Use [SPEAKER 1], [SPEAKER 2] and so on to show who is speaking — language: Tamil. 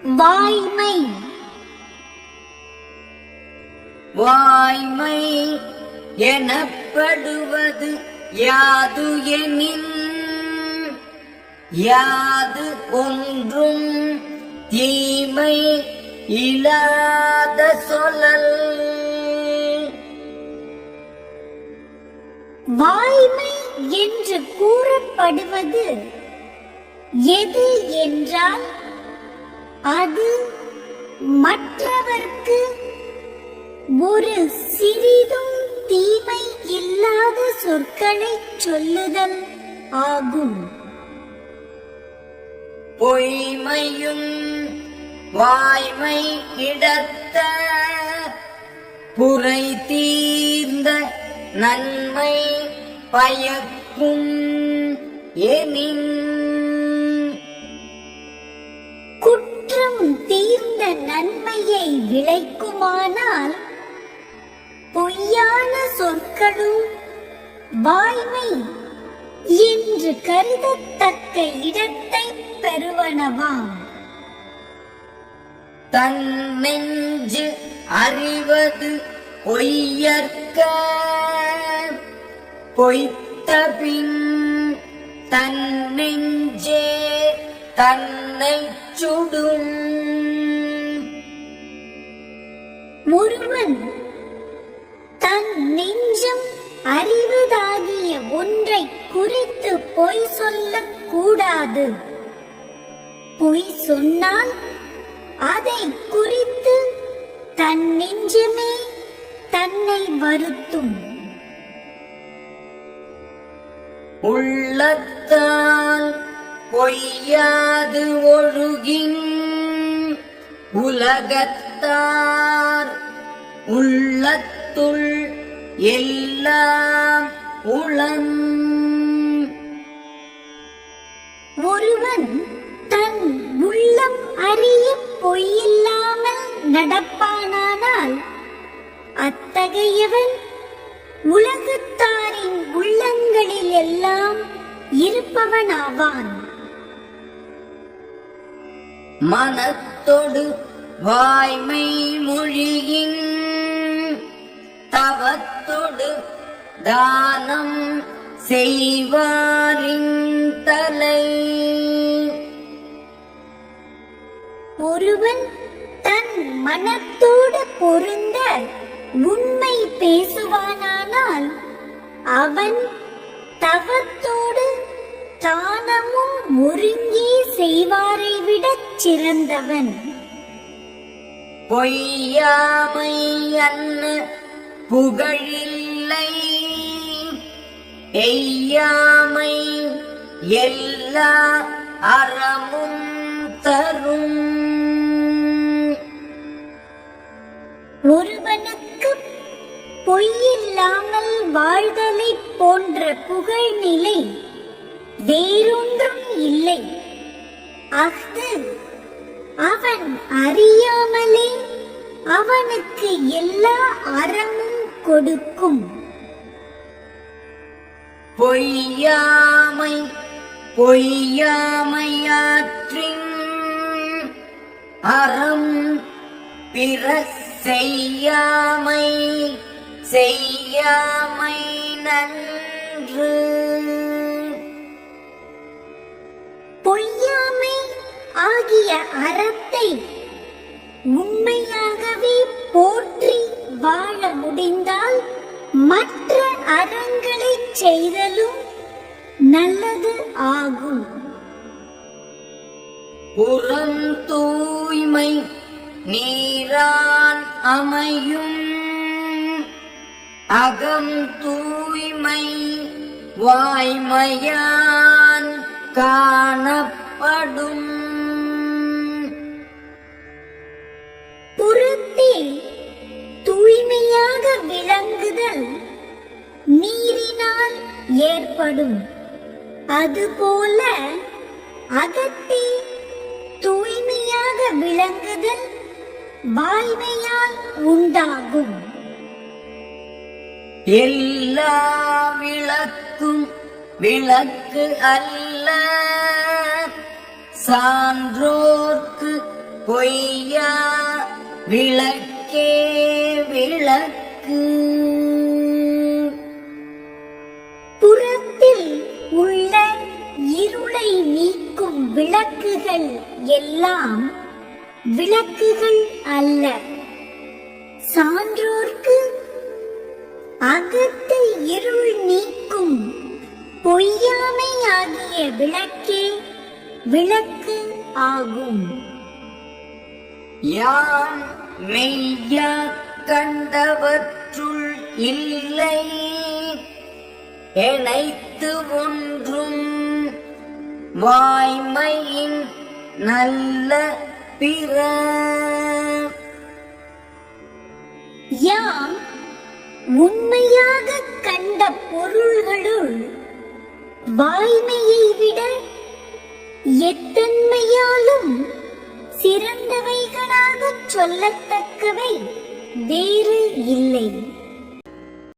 [SPEAKER 1] வாய்மை.
[SPEAKER 2] வாய்மை எனப்படுவது யாது எனின், யாது ஒன்றும் தீமை இல்லாத சொல்லல்.
[SPEAKER 1] வாய்மை என்று கூறப்படுவது எது என்றால், அது மற்றவர்க்கு ஒரு சிறிதும் தீமை இல்லாத சொற்களை சொல்லுதல் ஆகும்.
[SPEAKER 2] பொய்மையும் வாய்மை இடத்த புரை தீர்ந்த நன்மை பயக்கும் எனின்,
[SPEAKER 1] குற்றம் தீர்ந்த நன்மையை விளைக்குமானால் பொய்யான சொற்களும் வாய்மை என்று கருதத்தக்க இடத்தை பெறுவனவாம்.
[SPEAKER 2] தன் நெஞ்சு அறிவது பொய்யற்க, பொய்த்தபின் தன் நெஞ்சே தன்னை சுடும்.
[SPEAKER 1] ஒருவன் தன் நெஞ்சம் அறிவதாகிய ஒன்றை குறித்து பொய் சொல்லக் கூடாது. பொய் சொன்னால் அதை குறித்து தன் நெஞ்சமே தன்னை வருத்தும்.
[SPEAKER 2] உள்ளத்தால் பொய்யாது ஒழுகின், உலகத்தார் உள்ளத்துள் எல்லாம் உளன்.
[SPEAKER 1] ஒருவன் தன் உள்ளம் அறிய பொய்யில்லாமல் நடப்பானானால் அத்தகையவன் உலகத்தாரின் உள்ளங்களில் எல்லாம் இருப்பவனாவான்.
[SPEAKER 2] மனத்தொடு வாய்மை மொழியின், தவத்தொடு தானம் செய்வாரின் தலை.
[SPEAKER 1] ஒருவன் தன் மனத்தோடு பொருந்த உண்மை பேசுவானானால் அவன் தவத்தோடு தானமும் ஒருங்கே செய்வாரை விடச் சிறந்தவன்.
[SPEAKER 2] பொய்யாமை அன்ன புகழில்லை, எய்யாமை எல்லா அறமும் தரும்.
[SPEAKER 1] ஒருவனுக்கு பொய்யில்லாமல் வாழ்தலை போன்ற புகழ்நிலை வேறொன்றும் இல்லை. அஃது அவன் அறியாமலே அவனுக்கு எல்லா அறமும் கொடுக்கும்.
[SPEAKER 2] பொய்யாமை பொய்யாமையாற்றின், அறம் பிற செய்யாமை செய்யாமை நன்று.
[SPEAKER 1] பொய்யாமை ஆகிய அறத்தை உண்மையாகவே போற்றி வாழ முடிந்தால் மற்ற அறங்களை செய்தலும் நல்லது ஆகும்.
[SPEAKER 2] புறம் தூய்மை நீரான் அமையும், அகம் தூய்மை வாய்மையான் காணப்படும்.
[SPEAKER 1] புறத்தே தூய்மையாக விளங்குதல் நீரினால் ஏற்படும். அதுபோல அகத்தே தூய்மையாக விளங்குதல் வாய்மையால் உண்டாகும்.
[SPEAKER 2] எல்லா விளக்கும் விளக்கு அல்ல, சான்றோர்க்கு பொய்யா விளக்கே விளக்கு.
[SPEAKER 1] புறத்தில் உள்ள இருளை நீக்கும் விளக்குகள் எல்லாம் விளக்குகள் அல்ல. சான்றோர்க்கு அகத்தை இருள் நீக்கும் பொய்யாமை ஆகிய விளக்கே விளக்கு ஆகும்.
[SPEAKER 2] யாம் மெய்யா கண்டவற்றுள் இல்லை எனைத்து ஒன்றும் வாய்மையின் நல்ல பிற.
[SPEAKER 1] யாம் உண்மையாக கண்ட பொருள்களுள் வாய்மையை விட எத்தன்மையாலும் சிறந்தவைகளாகச் சொல்லத்தக்கவை வேறு இல்லை.